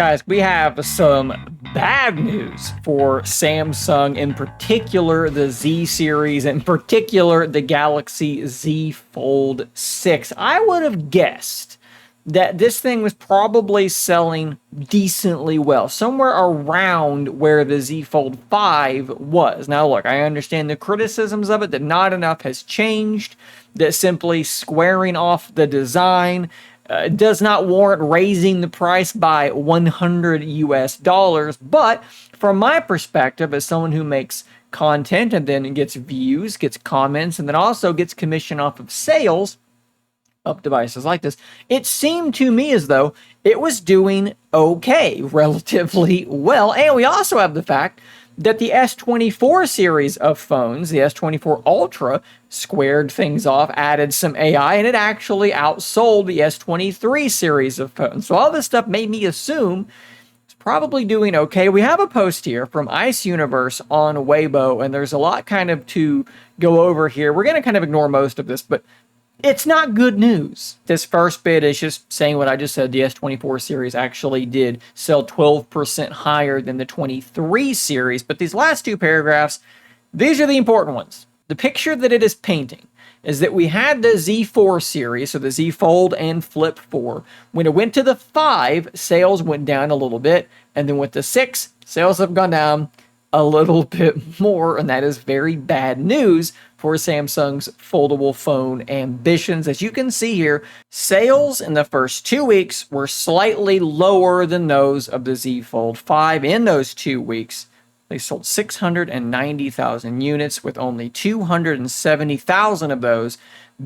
Guys, we have some bad news for Samsung, in particular the Z series, in particular the Galaxy Z Fold 6. I would have guessed that this thing was probably selling decently well, somewhere around where the Z Fold 5 was. Now look, I understand the criticisms of it, that not enough has changed, that simply squaring off the design does not warrant raising the price by 100 US dollars. But from my perspective, as someone who makes content and then gets views, gets comments, and then also gets commission off of sales of devices like this, it seemed to me as though it was doing okay, relatively well. And we also have the fact that the S24 series of phones, the S24 Ultra, squared things off, added some AI, and it actually outsold the S23 series of phones. So all this stuff made me assume it's probably doing okay. We have a post here from Ice Universe on Weibo, and there's a lot kind of to go over here. We're going to kind of ignore most of this, but it's not good news. This first bit is just saying what I just said. The S24 series actually did sell 12% higher than the 23 series. But these last two paragraphs, these are the important ones. The picture that it is painting is that we had the Z4 series, so the Z Fold and Flip 4. When it went to the 5, sales went down a little bit. And then with the 6, sales have gone down a little bit more. And that is very bad news for Samsung's foldable phone ambitions. As you can see here, sales in the first 2 weeks were slightly lower than those of the Z Fold 5. In those 2 weeks, they sold 690,000 units, with only 270,000 of those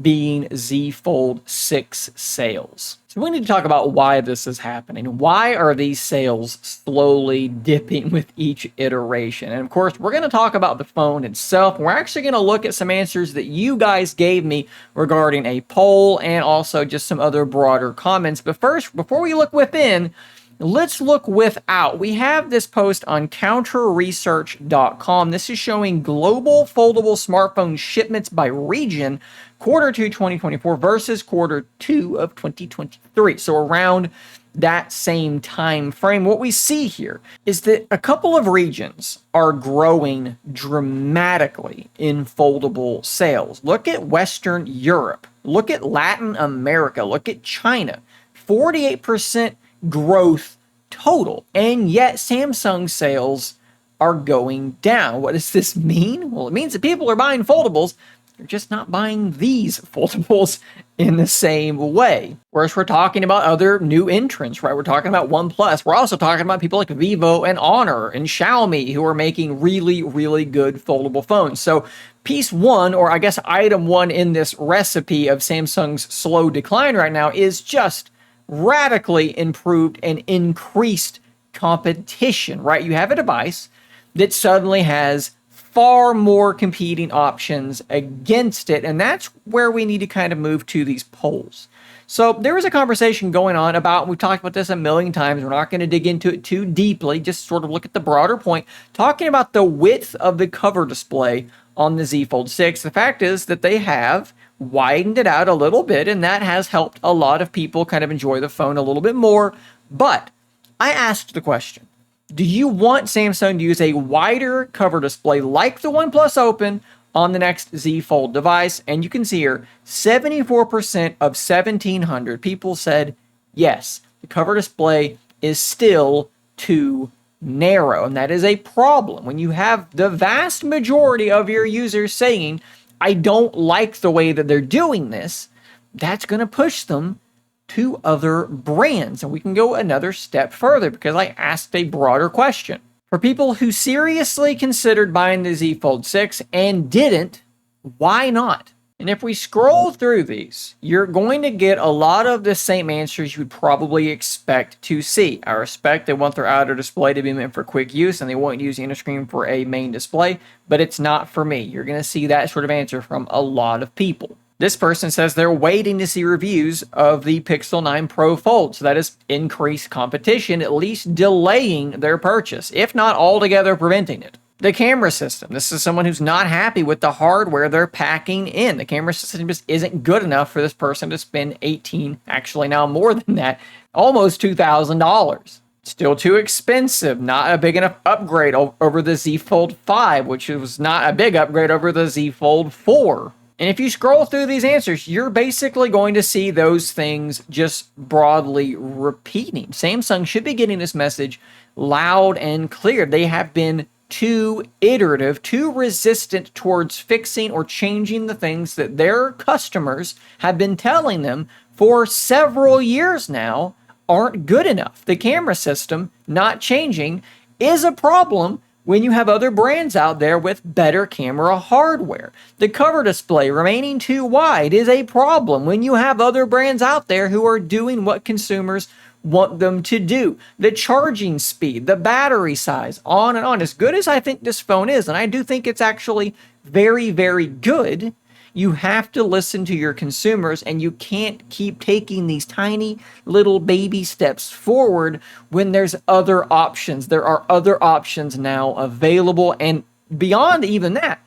being Z Fold 6 sales. So we need to talk about why this is happening. Why are these sales slowly dipping with each iteration? And of course, we're going to talk about the phone itself. We're actually going to look at some answers that you guys gave me regarding a poll and also just some other broader comments. But first, before we look within, let's look without. We have this post on counterresearch.com. This is showing global foldable smartphone shipments by region, Q2 2024 versus Q2 of 2023. So around that same time frame, what we see here is that a couple of regions are growing dramatically in foldable sales. Look at Western Europe. Look at Latin America. Look at China. 48% growth total, and yet Samsung sales are going down. What does this mean? Well, it means that people are buying foldables. They're just not buying these foldables in the same way. Whereas we're talking about other new entrants, right? We're talking about OnePlus. We're also talking about people like Vivo and Honor and Xiaomi who are making really, really good foldable phones. So piece one, or I guess item one in this recipe of Samsung's slow decline right now, is just radically improved and increased competition, right? You have a device that suddenly has far more competing options against it, and that's where we need to kind of move to these polls. So there is a conversation going on about, we've talked about this a million times, we're not going to dig into it too deeply, just sort of look at the broader point, talking about the width of the cover display on the Z Fold 6. The fact is that they have widened it out a little bit, and that has helped a lot of people kind of enjoy the phone a little bit more. But I asked the question, do you want Samsung to use a wider cover display like the OnePlus Open on the next Z Fold device? And you can see here, 74% of 1,700 people said yes, the cover display is still too narrow. And that is a problem when you have the vast majority of your users saying, I don't like the way that they're doing this. That's going to push them to other brands. And we can go another step further because I asked a broader question. For people who seriously considered buying the Z Fold 6 and didn't, why not? And if we scroll through these, you're going to get a lot of the same answers you would probably expect to see. I respect they want their outer display to be meant for quick use and they won't use the inner screen for a main display, but it's not for me. You're going to see that sort of answer from a lot of people. This person says they're waiting to see reviews of the Pixel 9 Pro Fold, so that is increased competition, at least delaying their purchase, if not altogether preventing it. The camera system. This is someone who's not happy with the hardware they're packing in. The camera system just isn't good enough for this person to spend actually now more than that, almost $2,000. Still too expensive, not a big enough upgrade over the Z Fold 5, which was not a big upgrade over the Z Fold 4. And if you scroll through these answers, you're basically going to see those things just broadly repeating. Samsung should be getting this message loud and clear. They have been too iterative, too resistant towards fixing or changing the things that their customers have been telling them for several years now aren't good enough. The camera system not changing is a problem when you have other brands out there with better camera hardware. The cover display remaining too wide is a problem when you have other brands out there who are doing what consumers want them to do. The charging speed, the battery size, on and on. As good as I think this phone is, and I do think it's actually very, very good, you have to listen to your consumers, and you can't keep taking these tiny little baby steps forward when there's other options. There are other options now available, and beyond even that,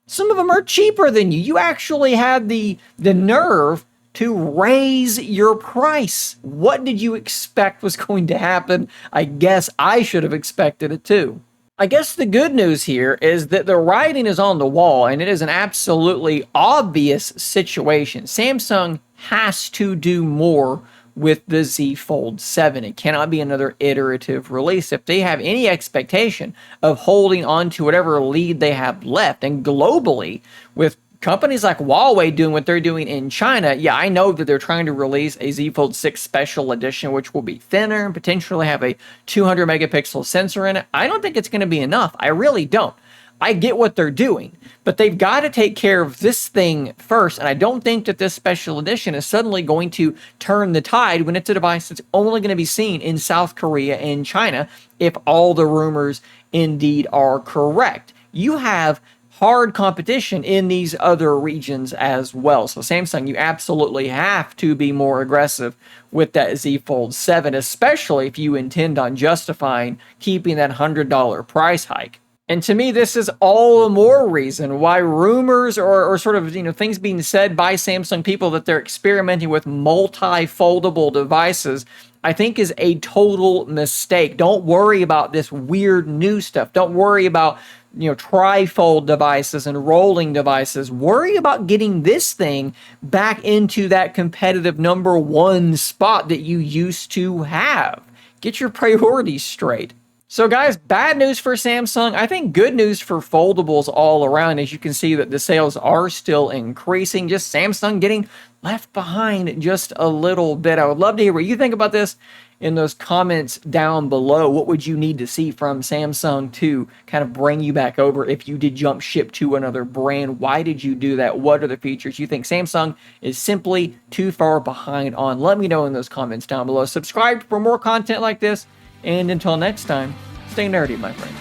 some of them are cheaper than you. You actually had the nerve to raise your price. What did you expect was going to happen? I guess I should have expected it too. I guess the good news here is that the writing is on the wall, and it is an absolutely obvious situation. Samsung has to do more with the Z Fold 7. It cannot be another iterative release. If they have any expectation of holding on to whatever lead they have left, and globally, with companies like Huawei doing what they're doing in China, yeah, I know that they're trying to release a Z Fold 6 special edition, which will be thinner and potentially have a 200 megapixel sensor in it. I don't think it's going to be enough. I really don't. I get what they're doing, but they've got to take care of this thing first, and I don't think that this special edition is suddenly going to turn the tide when it's a device that's only going to be seen in South Korea and China, if all the rumors indeed are correct. You have hard competition in these other regions as well. So Samsung, you absolutely have to be more aggressive with that Z Fold 7, especially if you intend on justifying keeping that $100 price hike. And to me, this is all the more reason why rumors or sort of, things being said by Samsung people that they're experimenting with multi-foldable devices, I think is a total mistake. Don't worry about this weird new stuff. Don't worry about tri-fold devices and rolling devices. Worry about getting this thing back into that competitive number one spot that you used to have. Get your priorities straight. So guys, bad news for Samsung. I think good news for foldables all around. As you can see that the sales are still increasing. Just Samsung getting left behind just a little bit. I would love to hear what you think about this in those comments down below. What would you need to see from Samsung to kind of bring you back over if you did jump ship to another brand? Why did you do that? What are the features you think Samsung is simply too far behind on? Let me know in those comments down below. Subscribe for more content like this. And until next time, stay nerdy, my friend.